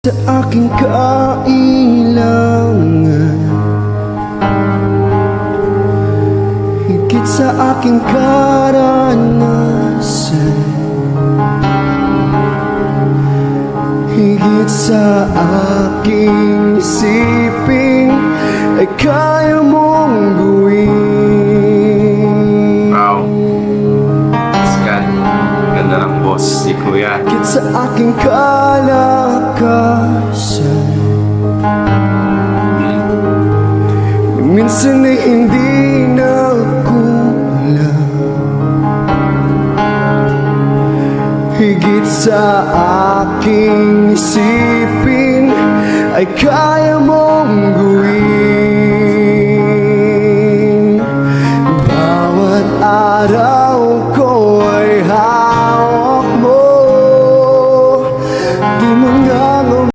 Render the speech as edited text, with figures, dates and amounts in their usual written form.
sa aking kailangan, higit sa aking karanasan, higit sa aking isipin ay kaya mong gawin. Wow, Pascal, ganda ng boss si Kuya. Higit sa aking kalakasan, minsan ay hindi na kulang, higit sa aking isipin ay kaya mong gawin. Bawat araw